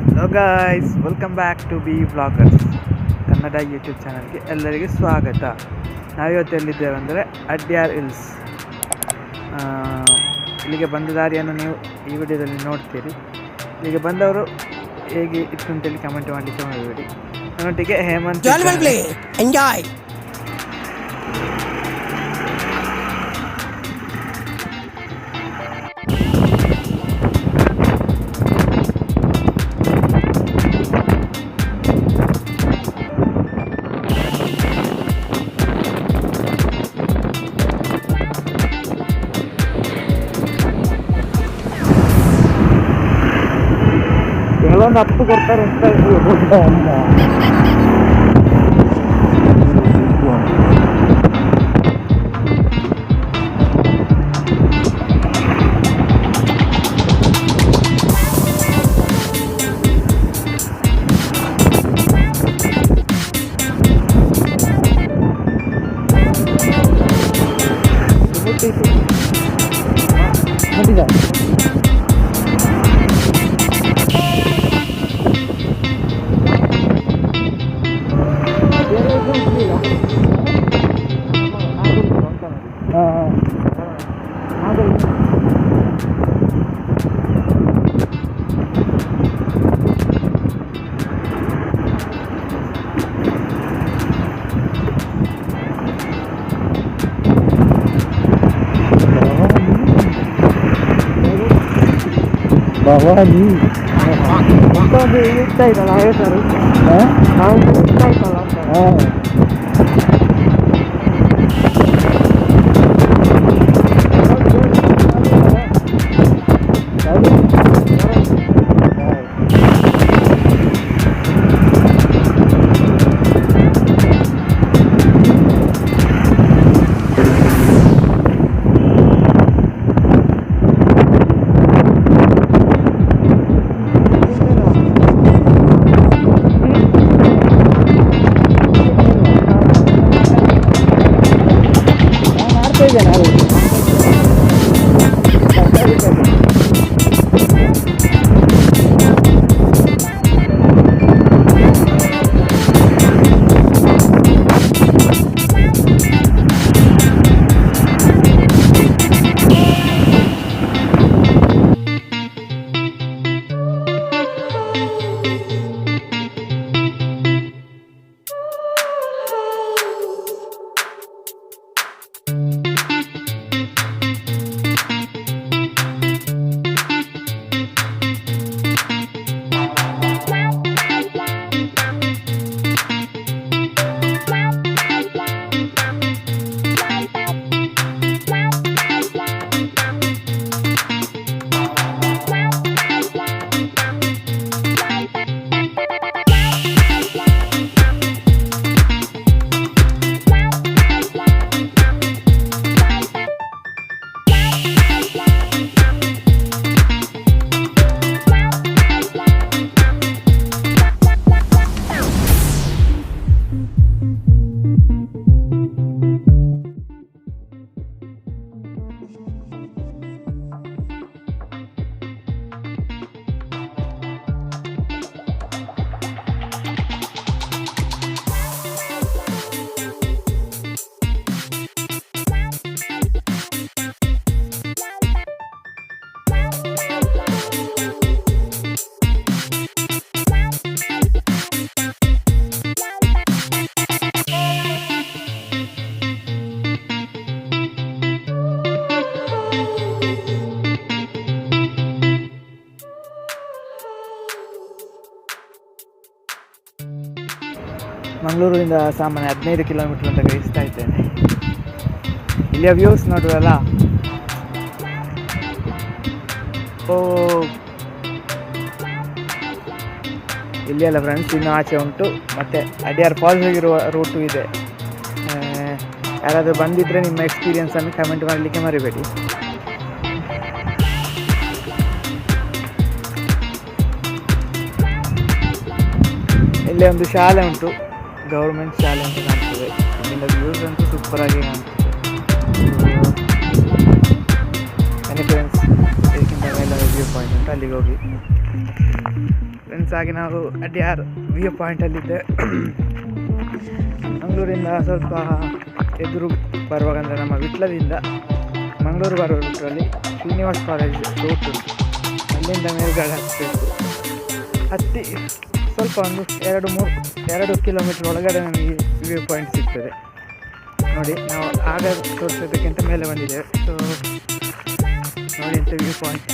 Hello guys, welcome back to B vloggers Kannada YouTube ಚಾನಲ್ಗೆ ಎಲ್ಲರಿಗೆ ಸ್ವಾಗತ. ನಾವಿವತ್ತು ಎಲ್ಲಿದ್ದೇವೆ ಅಂದರೆ ಅಡ್ಯಾರ್ ಹಿಲ್ಸ್. ಇಲ್ಲಿಗೆ ಬಂದ ದಾರಿಯನ್ನು ನೀವು ಈ ವಿಡಿಯೋದಲ್ಲಿ ನೋಡ್ತೀರಿ. ಇಲ್ಲಿಗೆ ಬಂದವರು ಹೇಗೆ ಇತ್ತು ಅಂತೇಳಿ ಕಮೆಂಟ್ ಮಾಡಲಿಕ್ಕೆ ಮಾಡಬೇಡಿ. ನನ್ನೊಟ್ಟಿಗೆ ಹೇಮಂತ್ ಎಂಜಾಯ್. ಕೆಲವೊಂದು ಅಪ್ಪು ಕೊಡ್ತಾರೆ ಅಂತ ಭವಾನಿ ಇಷ್ಟ ಆಯ್ತಲ್ಲ ಹೇಳ್ತಾರೆ. ಇಷ್ಟ ಆಯ್ತಲ್ಲ ಮಂಗಳೂರಿಂದ ಸಾಮಾನ್ಯ 15 ಕಿಲೋಮೀಟರ್ ಅಂತ ಗ್ರಹಿಸ್ತಾ ಇದ್ದೇನೆ. ಇಲ್ಲಿಯ ವ್ಯೂಸ್ ನೋಡುವಲ್ಲ, ಇಲ್ಲಿ ಎಲ್ಲ ಫ್ರೆಂಡ್ಸ್ ಇನ್ನೂ ಆಚೆ ಉಂಟು. ಮತ್ತು ಅಡ್ಯಾರ್ ಫಾಲ್ಸ್ ಹೋಗಿರುವ ರೂಟು ಇದೆ. ಯಾರಾದರೂ ಬಂದಿದ್ದರೆ ನಿಮ್ಮ ಎಕ್ಸ್ಪೀರಿಯನ್ಸನ್ನು ಕಮೆಂಟ್ ಮಾಡಲಿಕ್ಕೆ ಮರಿಬೇಡಿ. ಇಲ್ಲೇ ಒಂದು ಶಾಲೆ ಉಂಟು, ಗೌರ್ಮೆಂಟ್ ಶಾಲೆ ಅಂತ ಕಾಣ್ತದೆ. ಇಲ್ಲಿಂದ ವ್ಯೂಸ್ ಅಂತೂ ಸೂಪರಾಗಿ ಕಾಣ್ತದೆ. ಫ್ರೆಂಡ್ಸ್ ಇದಕ್ಕಿಂತ ಮೇಲೆ ವ್ಯೂ ಪಾಯಿಂಟ್ ಉಂಟು, ಅಲ್ಲಿಗೆ ಹೋಗಿ ಫ್ರೆಂಡ್ಸ್ ಆಗಿ ನಾವು ಅಡ್ಯಾರ್ ವ್ಯೂ ಪಾಯಿಂಟಲ್ಲಿದ್ದೆ. ಮಂಗಳೂರಿಂದ ಸ್ವಲ್ಪ ಎದುರು ಬರುವಾಗ ಅಂದರೆ ನಮ್ಮ ವಿಟ್ಲದಿಂದ ಮಂಗಳೂರು ಬರುವ ರೂಟಲ್ಲಿ ಶ್ರೀನಿವಾಸ್ ಕಾಲೇಜ್ ರೂಟ್ ಉಂಟು. ಅಲ್ಲಿಂದ ಮೇಲ್ಗಡೆ ಹತ್ತಬೇಕು. ಹತ್ತಿ ಸ್ವಲ್ಪ ಒಂದು 2 ಕಿಲೋಮೀಟ್ರ್ ಒಳಗಡೆ ನಮಗೆ ವ್ಯೂ ಪಾಯಿಂಟ್ ಸಿಗ್ತದೆ. ನೋಡಿ ನಾವು ಆಗ ತೋರಿಸೋದಕ್ಕಿಂತ ಮೇಲೆ ಬಂದಿದ್ದೇವೆ. ಸೊ ನೋಡಿ ಅಂತ ವ್ಯೂ ಪಾಯಿಂಟ್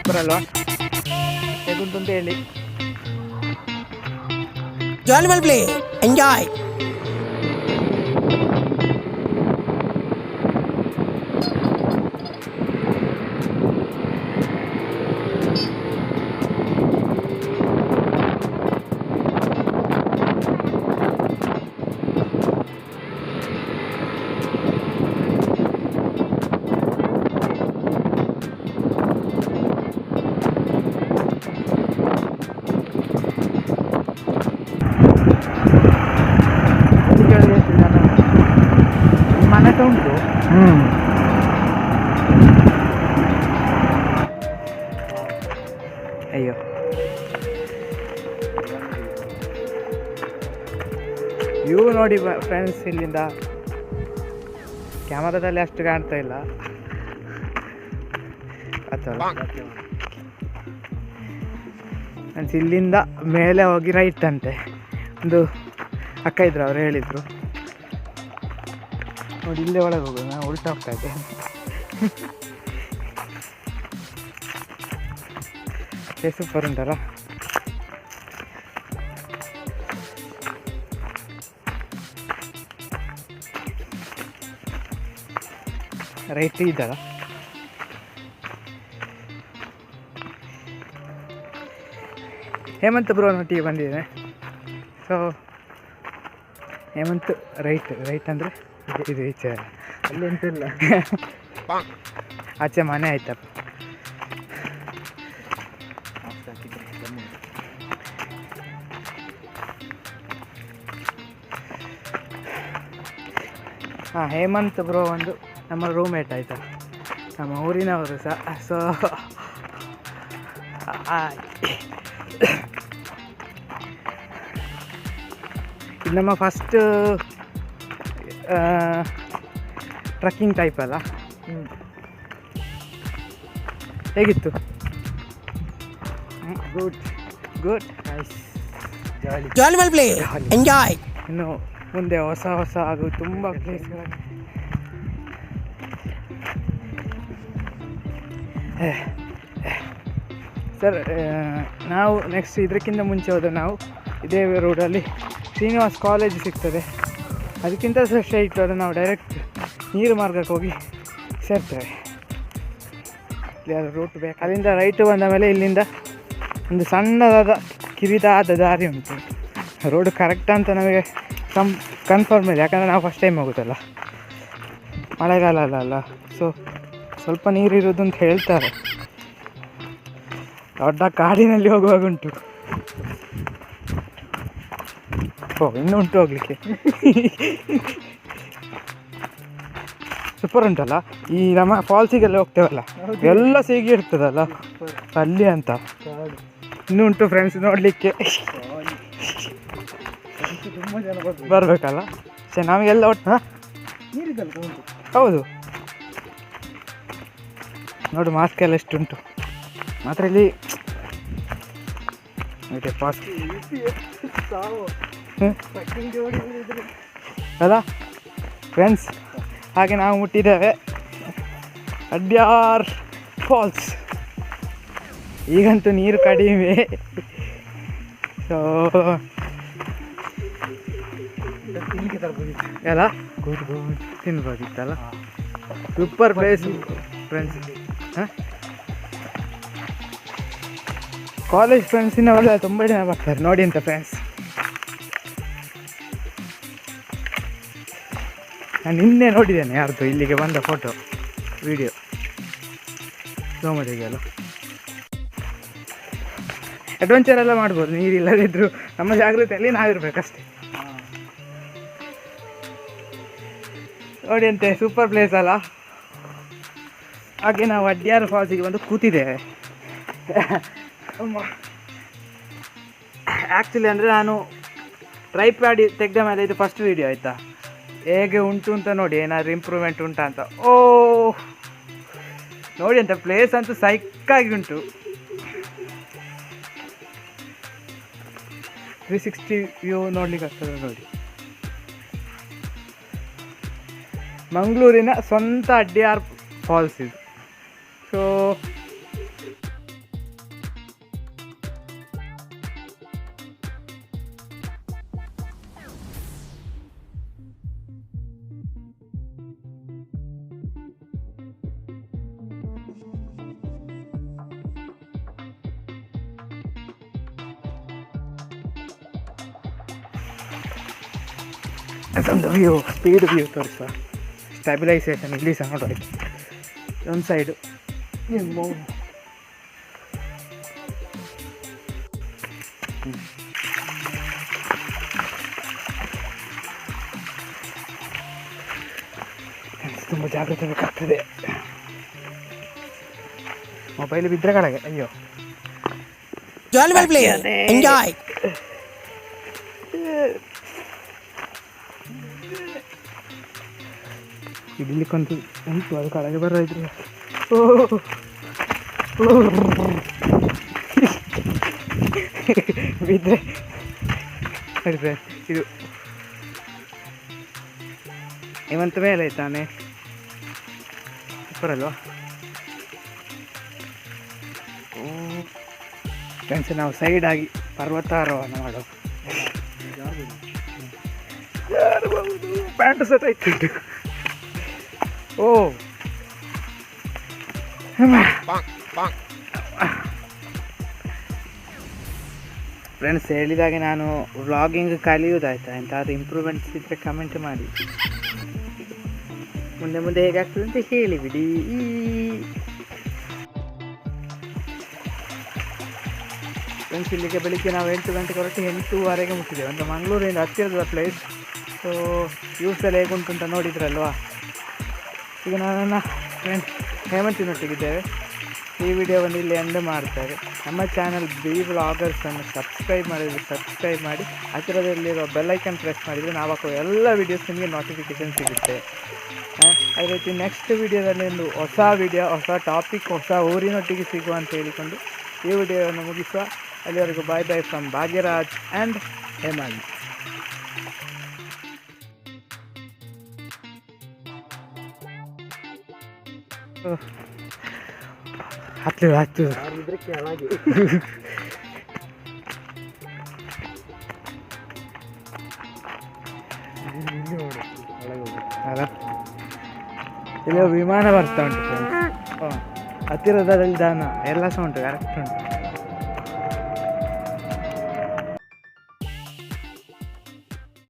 ಬರಲ್ವಾ, ಹೇಗುಂಟು ಅಂತ ಹೇಳಿ. Join will play. Enjoy. ಮನೆ ಉಂಟು. ಅಯ್ಯೋ ವ್ಯೂ ನೋಡಿ ಫ್ರೆಂಡ್ಸ್, ಇಲ್ಲಿಂದ ಕ್ಯಾಮರಾದಲ್ಲಿ ಅಷ್ಟು ಕಾಣ್ತಾ ಇಲ್ಲ ಅಥವಾ ಫ್ರೆಂಡ್ಸ್. ಇಲ್ಲಿಂದ ಮೇಲೆ ಹೋಗಿ ರೈಟ್ ಅಂತೆ ಒಂದು ಅಕ್ಕ ಇದ್ರು, ಅವ್ರು ಹೇಳಿದರು. ನೋಡಿ ಇಲ್ಲೇ ಒಳಗೆ ಹೋಗೋದು, ನಾನು ಉಲ್ಟಾ ಹೋಗ್ತಾ ಇದ್ದೆ. ಸೂಪರ್ ಉಂಟಲ್ಲ. ರೈಟ್ ಇದ್ದಲ್ಲ. ಹೇಮಂತ್ ಬ್ರೋ ನೊಟ್ಟಿಗೆ ಬಂದಿದ್ದೇನೆ. ಸೊ ಹೇಮಂತ್ ರೈಟ್ ಅಂದರೆ ಇದು ಈಚೆ ಅಲ್ಲಿ ಎಂತಿಲ್ಲ, ಆಚೆ ಮನೆ ಆಯ್ತಪ್ಪ. ಹಾಂ, ಹೇಮಂತ್ ಬ್ರೋ ಒಂದು ನಮ್ಮ ರೂಮೇಟ್ ಆಯಿತಾ, ನಮ್ಮ ಊರಿನವರು ಸಹ. ಸೊ ಇದು ನಮ್ಮ ಫಸ್ಟ್ ಟ್ರಕ್ಕಿಂಗ್ ಟೈಪ್ ಅಲ್ಲ. ಹೇಗಿತ್ತು? Good nice. Join will play. Enjoy. ಇನ್ನು ಮುಂದೆ ಹೊಸ ಹಾಗೂ ತುಂಬ ಪ್ಲೇಸ್ಗಳು. ಸರ್, ನಾವು ನೆಕ್ಸ್ಟ್ ಇದಕ್ಕಿಂತ ಮುಂಚೆ ಹೋದರೆ ನಾವು ಇದೇ ರೋಡಲ್ಲಿ ಶ್ರೀನಿವಾಸ್ ಕಾಲೇಜ್ ಸಿಗ್ತದೆ. ಅದಕ್ಕಿಂತ ಸ್ಟ್ರೈಟ್ ಹೋದರೆ ನಾವು ಡೈರೆಕ್ಟ್ ನೀರು ಮಾರ್ಗಕ್ಕೆ ಹೋಗಿ ಸೇರ್ತೇವೆ. ಇಲ್ಲಿ ಅದು ರೂಟ್ ಬೇಕು. ಅಲ್ಲಿಂದ ರೈಟ್ ಬಂದ ಮೇಲೆ ಇಲ್ಲಿಂದ ಒಂದು ಸಣ್ಣದಾದ ಕಿರಿದಾದ ದಾರಿ ಉಂಟು. ರೋಡ್ ಕರೆಕ್ಟ್ ಅಂತ ನಮಗೆ ಕನ್ಫರ್ಮ್ ಇದೆ, ಯಾಕಂದರೆ ನಾವು ಫಸ್ಟ್ ಟೈಮ್ ಹೋಗುತ್ತಲ್ಲ, ಮಳೆಗಾಲ ಅಲ್ಲ. ಸೊ ಸ್ವಲ್ಪ ನೀರಿರೋದು ಅಂತ ಹೇಳ್ತಾರೆ. ದೊಡ್ಡ ಕಾಡಿನಲ್ಲಿ ಹೋಗುವಾಗ ಉಂಟು. ಇನ್ನೂ ಉಂಟು ಹೋಗ್ಲಿಕ್ಕೆ. ಸೂಪರ್ ಉಂಟಲ್ಲ. ಈ ನಮ್ಮ ಫಾಲ್ಸಿಗೆಲ್ಲ ಹೋಗ್ತೇವಲ್ಲ, ಎಲ್ಲ ಸೀಗಿ ಇರ್ತದಲ್ಲ ಅಲ್ಲಿ ಅಂತ. ಇನ್ನೂ ಉಂಟು ಫ್ರೆಂಡ್ಸ್ ನೋಡಲಿಕ್ಕೆ. ತುಂಬ ಜನ ಬರಬೇಕಲ್ಲ. ಸರಿ, ನಮಗೆಲ್ಲ ಒಟ್ಟು ಹೌದು ನೋಡು, ಮಾಸ್ಕ್ ಎಲ್ಲ ಎಷ್ಟುಂಟು ಮಾತ್ರ ಇಲ್ಲಿ ಅಲ್ಲ ಫ್ರೆಂಡ್ಸ್. ಹಾಗೆ ನಾವು ಮುಟ್ಟಿದ್ದೇವೆ ಅಡ್ಯಾರ್ ಫಾಲ್ಸ್. ಈಗಂತೂ ನೀರು ಕಡಿಮೆ. ಸೊ ಎಲ್ಲ ತಿನ್ಬೋದಿತ್ತಲ್ಲ. Super place friends. ಹಾಂ, ಕಾಲೇಜ್ ಫ್ರೆಂಡ್ಸಿನವರೆಲ್ಲ ತುಂಬ ಜನ ಬರ್ತಾರೆ ನೋಡಿ ಅಂತ ಫ್ರೆಂಡ್ಸ್. ನಾನು ನಿನ್ನೆ ನೋಡಿದ್ದೇನೆ ಯಾರ್ದು ಇಲ್ಲಿಗೆ ಬಂದ ಫೋಟೋ ವಿಡಿಯೋ ಸೋಮದಿಗೆಲ್ಲ. ಅಡ್ವೆಂಚರ್ ಎಲ್ಲ ಮಾಡ್ಬೋದು, ನೀರಿಲ್ಲದಿದ್ದರೂ ನಮ್ಮ ಜಾಗೃತಿಯಲ್ಲಿ ನಾವಿರ್ಬೇಕಷ್ಟೇ. ನೋಡಿ ಅಂತೆ, ಸೂಪರ್ ಪ್ಲೇಸ್ ಅಲ್ಲ. ಹಾಗೆ ನಾವು ಅಡ್ಯಾರ್ ಫಾಲ್ಸಿಗೆ ಬಂದು ಕೂತಿದ್ದೇವೆ. ಆ್ಯಕ್ಚುಲಿ ಅಂದರೆ ನಾನು ಟ್ರೈಪ್ಯಾಡ್ ತೆಗೆದ ಮೇಲೆ ಇದು ಫಸ್ಟ್ ವೀಡಿಯೋ ಆಯಿತಾ, ಹೇಗೆ ಉಂಟು ಅಂತ ನೋಡಿ, ಏನಾದರೂ ಇಂಪ್ರೂವ್ಮೆಂಟ್ ಉಂಟಾ ಅಂತ. ಓ ನೋಡಿ ಅಂತ ಪ್ಲೇಸ್ ಅಂತೂ ಸೈಕ್ಕಾಗಿ ಉಂಟು. 360 ವ್ಯೂ ನೋಡ್ಲಿಕ್ಕೆ ಆಗ್ತದೆ ನೋಡಿ. ಮಂಗಳೂರಿನ ಸ್ವಂತ ಅಡ್ಯಾರ್ ಫಾಲ್ಸ್ ಇದು. ಸೊ ಅದೊಂದು ವ್ಯೂ, ಸ್ಪೀಡ್ ವ್ಯೂ ತೋರಿಸುವ. ಸ್ಟೆಬಿಲೈಸೇಷನ್ ಇಲ್ಲಿ ಸಹ ನೋಡೋದು ಒಂದು ಸೈಡು. ತುಂಬ ಜಾಗ್ರತೆ ಬೇಕಾಗ್ತದೆ, ಮೊಬೈಲ್ ಬಿದ್ದರೆ ಕಡೆಗೆ. ಅಯ್ಯೋ, Join will play. Enjoy. ಹಿಡಿಲಿಕ್ಕಂತೂ ಉಂಟು, ಅದು ಕೆಳಗೆ ಬರೋಯ್ತು. ಬಿದ್ದರೆ ಸರಿ ಸರ್. ಇದು ಇವಂತ ಮೇಲೆ ಆಯ್ತಾನೆ, ಸೂಪರಲ್ವಾ ಫ್ರೆಂಡ್ಸ್. ನಾವು ಸೈಡಾಗಿ ಪರ್ವತಾರೋಹಣ ಮಾಡೋ. ಪ್ಯಾಂಟು ಸೆಟ್ ಆಯ್ತು. ಓ ಫ್ರೆಂಡ್ಸ್, ಹೇಳಿದಾಗೆ ನಾನು ವ್ಲಾಗಿಂಗ್ ಕಲಿಯೋದಾಯ್ತಾ, ಎಂತಾದ್ರೂ ಇಂಪ್ರೂವ್ಮೆಂಟ್ಸ್ ಇದ್ದರೆ ಕಮೆಂಟ್ ಮಾಡಿ. ಮುಂದೆ ಮುಂದೆ ಹೇಗಾಗ್ತದೆ ಅಂತ ಹೇಳಿಬಿಡಿ. ಫ್ರೆಂಡ್ಸ್, ಇಲ್ಲಿಗೆ ಬೆಳಿಗ್ಗೆ ನಾವು 8 ಗಂಟೆಗೆ ಹೊರಟು 8:30ಗೆ ಮುಟ್ಟಿದ್ದೇವೆ. ಅಂದರೆ ಮಂಗಳೂರಿಂದ ಹತ್ತಿರದ ಪ್ಲೇಸ್. ಸೊ ವ್ಯೂಸ್ ಎಲ್ಲ ಹೇಗುಂಟು ಅಂತ ನೋಡಿದ್ರಲ್ವಾ. ಈಗ ನನ್ನ ಫ್ರೆಂಡ್ ಹೇಮಂತಿನೊಟ್ಟಿಗಿದ್ದೇವೆ. ಈ ವಿಡಿಯೋವನ್ನು ಇಲ್ಲಿ ಎಂಡ್ ಮಾಡ್ತಾರೆ. ನಮ್ಮ ಚಾನಲ್ ಬಿ ವ್ಲಾಗರ್ಸನ್ನು ಸಬ್ಸ್ಕ್ರೈಬ್ ಮಾಡಿದರೆ ಸಬ್ಸ್ಕ್ರೈಬ್ ಮಾಡಿ, ಹತ್ತಿರದಲ್ಲಿರೋ ಬೆಲ್ಲೈಕನ್ ಪ್ರೆಸ್ ಮಾಡಿದರೆ ನಾವು ಹಾಕೋ ಎಲ್ಲ ವೀಡಿಯೋಸ್ ನಿಮಗೆ ನೋಟಿಫಿಕೇಷನ್ ಸಿಗುತ್ತೆ. ಅದೇ ರೀತಿ ನೆಕ್ಸ್ಟ್ ವಿಡಿಯೋದಲ್ಲಿ ಒಂದು ಹೊಸ ವಿಡಿಯೋ, ಹೊಸ ಟಾಪಿಕ್, ಹೊಸ ಊರಿನೊಟ್ಟಿಗೆ ಸಿಗುವ ಅಂತ ಹೇಳಿಕೊಂಡು ಈ ವಿಡಿಯೋವನ್ನು ಮುಗಿಸುವ. ಅಲ್ಲಿವರೆಗೂ ಬಾಯ್ ಬಾಯ್ ಫ್ರಮ್ ಭಾಗ್ಯರಾಜ್ ಆ್ಯಂಡ್ ಹೇಮಂತ್. ಹತ್ತು ಇಲ್ಲ ವಿಮಾನ ಬರ್ತಾ ಉಂಟು. ಹತ್ತಿರದಲ್ಲಿ ದಾನ ಎಲ್ಲ ಸಹ ಉಂಟು, ಕರೆಕ್ಟ್ ಉಂಟು.